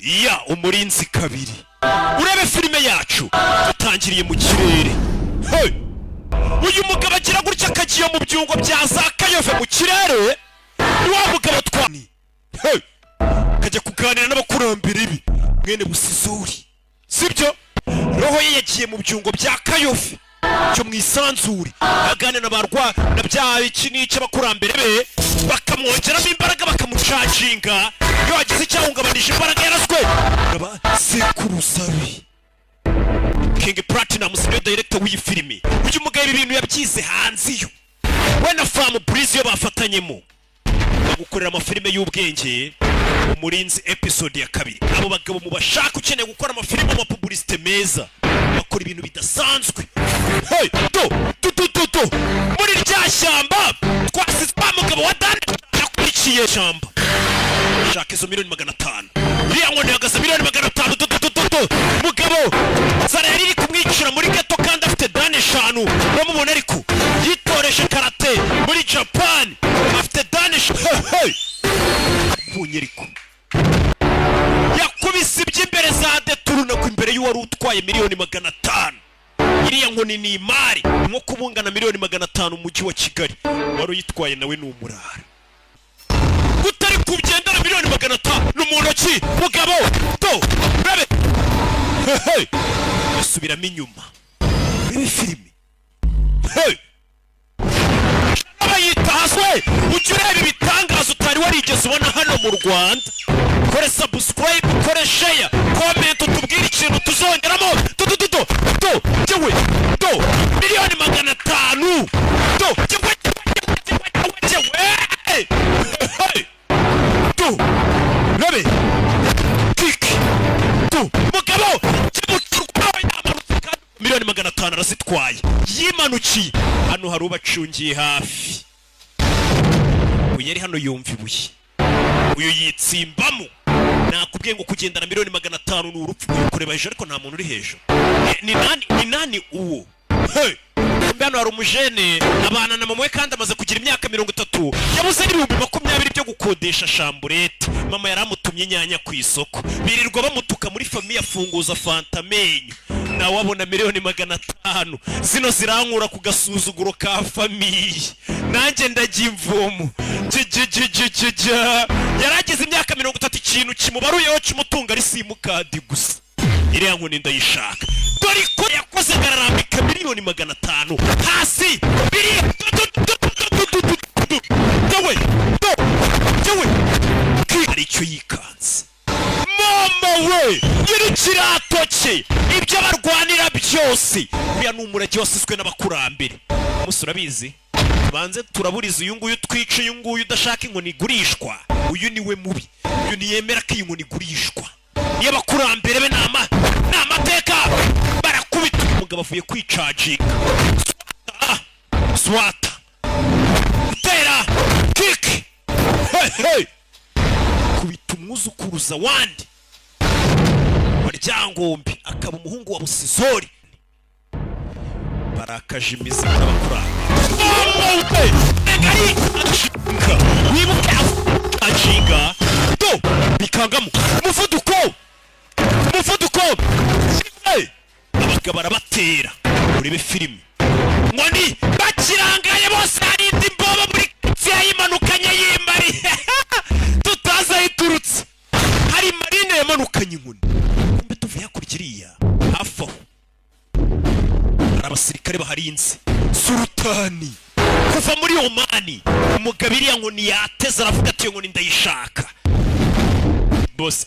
ya umurinzi kabiri. Urebe filime yacu tutangiriye mu kirere. Hey, uyu mugabo agira gutya akagiye mu byungo bya za Kayove mu kirere. Ni wa mugabo twani. Hey, kajya kuganira n'abakurambere ibi mwene Busizuri, sibyo? Roho ye yagiye mu byungo bya Kayove cyo mwisanzuri aganira n'abarwa na bya iki n'icyo abakurambere be bakamwongeramo imbaraga bakamucaginga. Iyo wagize icyahungabanije imbaraga yaraswe n'abasekuruzabi. King Platinum siyo director w'iyi filime. Uyu mugabo ibintu yabyize hanze iyo we na Fam Breeze yo bafatanyemo gukorera amafilime y'ubwenge. Umurinzi episode ya kabiri. Abo bagabo mubashaka ukeneye gukora amafilime amapublicité meza bakora ibintu bidasanzwe. Hey, do muri rya shyamba twasize mugabo wa Dan yakurikiye shyamba. Shaka izo $500,000. Iriya nkoni ihagaze $500,000. Mugabo zara yari iri kumwicira muri gato kandi afite Dan 5 bamubona ariko yitoreshe karate muri Japan afite Dan 5. Bunyeriko yakubise iby'imbere za deturuna ku imbere y'uwari utwaye $500,000. Iriya nkoni ni imari nko kubungana $500,000 umujyi wa Kigali. Wari uyitwaye nawe ni umurara. Utari kubyendana $500,000 n'umuntu ki mugabo to bebe. Hey, subiramo inyuma muri filime. Hey, abayitahaswe ujye ureba ibitangazo utari warigeze ubona hano mu Rwanda. Kore subscribe, kore share, comment, utubwire ikintu tuzongeramo. Jewe $500,000. Rebe kiki mugabo kimuturwawe n'amaruka $500,000 arazitwaye yimanukiye. Hano hari ubacungiye hafi. Uyu yari hano yumva ibuye, uyu yitsimbamo. Nakubwiye ngo kugendana $500,000 ni urupfu. Kureba hejuru ariko nta muntu uri hejuru. Ni nani uwo? Hey, hano hari umujene abana na mama we kandi amaze kugira imyaka 30. Yabuze $20,000 byo gukodesha shamburete. Mama yaramutumye inyanya ku isoko. Birirwa bamutuka muri famiye afunguza fanta menyo. Na wabona $500,000 zino zirankura ku gasuzuguro ka famiye. Nanjye ndagimvumo. Yarageze imyaka 30 ikintu kimubaruyeho kimutunga ari simukadi gusa. Iriya nkoni ndayishaka. Dore ko yakoze gararambika $500,000 hasi. Biri Jewe ari cyo yikanze. Mama we yiri kirato cye ibyo barwanira byose. Uya n'umurage wasizwe n'abakurambere. Musura bizi banze turaburiza uyu nguyu twice uyu nguyu udashaka inkoni igurishwa. Uyu niwe mubi. Uyu niyemera ko inkoni igurishwa. Niyo bakurambere be n'amateka barakubita. Umugabo avuye kwicaginga. Swata tera kick. Hey, kubita umwuzukuruza wandi Waryangombe akaba umuhungu wa Busizori. Barakaje imizi n'abakurambere. Wibuke ajiga do bikangamo umuvuduko. Abagabo barabatera. Urebe filime ngoni bakirangaye bose ari imbobo muri yimanukanye yimari. Tutaza yiturutse hari marine yamanukanye inkoni. Kumbe tuvuye hakurikiriya hafa abasirikare baharinze Sultani kuva muri Omani. Umugabo iriya nkoni yateze aravuga ati nkoni ndayishaka. Boss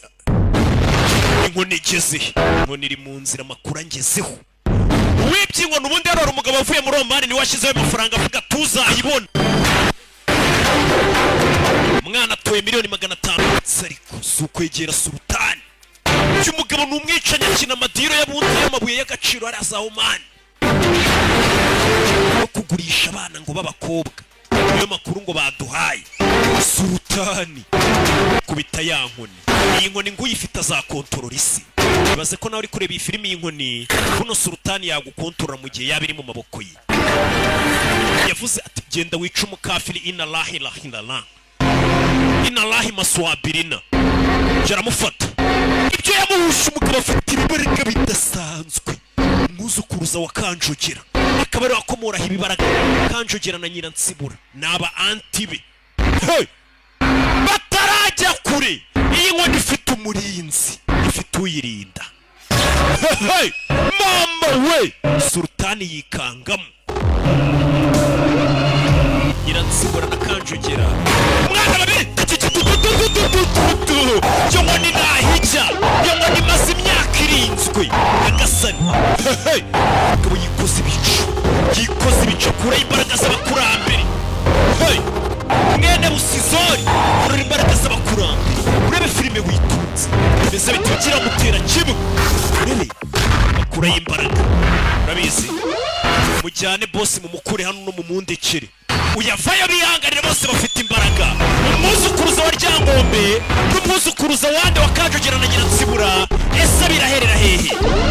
inkoni igeze. Nkoni iri mu nzira makuru angezeho. Wibye inkoni ubundi hari umugabo avuye muri Omani ni washizeho amafaranga avuga tuzayibona. Mwana atoye $500,000 ariko sukwegera Sultani. Uyu mugabo ni umwicanya akina amadiro y'abundi y'amabuye y'agaciro ari za Omani. No kugurisha abana ngo b'abakobwa. Niyo makuru ngo baduhaye. Sultani kubita ya nkoni. Iyi nkoni ngo uyifite za kontrol isi. Bibaze ko nawe uri kureba iyi filime y'inkoni kuno Sultani yagukontorora mu gihe yabiri mu maboko ye. Yavuze ati genda wica umukafiri inna lahi lahilala inna lahi maswabirina. Jaramufata icyo yamuhusha umugabo afite ibibaraga bidasanzwe umwuzukuruza wa Kanjogera akaba ari wakomoraho ibibaraga Kanjogera na Nyiransibura n'aba anti be batarajya kure iyi nkoni ifite umurinzi ifite uyirinda mama we Sultani yikangamo Nyiransibura na Kanjogera umwana babiri yo nkoni nahijya yo nkoni imaze imyaka irinzwe agasani akaba yikoze ibico kure imbaraga z'abakurambere mwene Busizori urura imbaraga z'abakurambere urebe filime witunze mbese bitugira gutera kimwe urebe bakura y'imbaraga urabizi mujyane boss mu mukure hano no mu mundekere uyavayo bihanganira bose bafite imbaraga umwuzukuruza wa Ryangombe n'umwuzukuruza wande wa Kanjogera na Nyiransibura ese biraherera hehe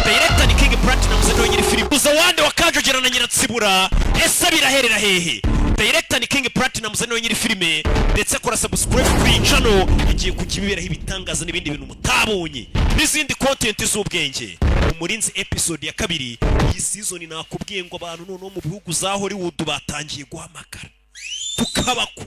Director ni King Platinum zeno nyiri film uza wande wa Kanjogera na Nyiransibura ese biraherera hehe Director ni King Platinum zeno nyiri filime ndetse akora subscribe kuri channel igiye kukibiberaho ibitangaza n'ibindi bintu mutabonye n'izindi content z'ubwenge umurinzi episode ya 2 iyi season nakubwiye ngo abantu none mu bihugu za Hollywood batangiye guhamagara tukabako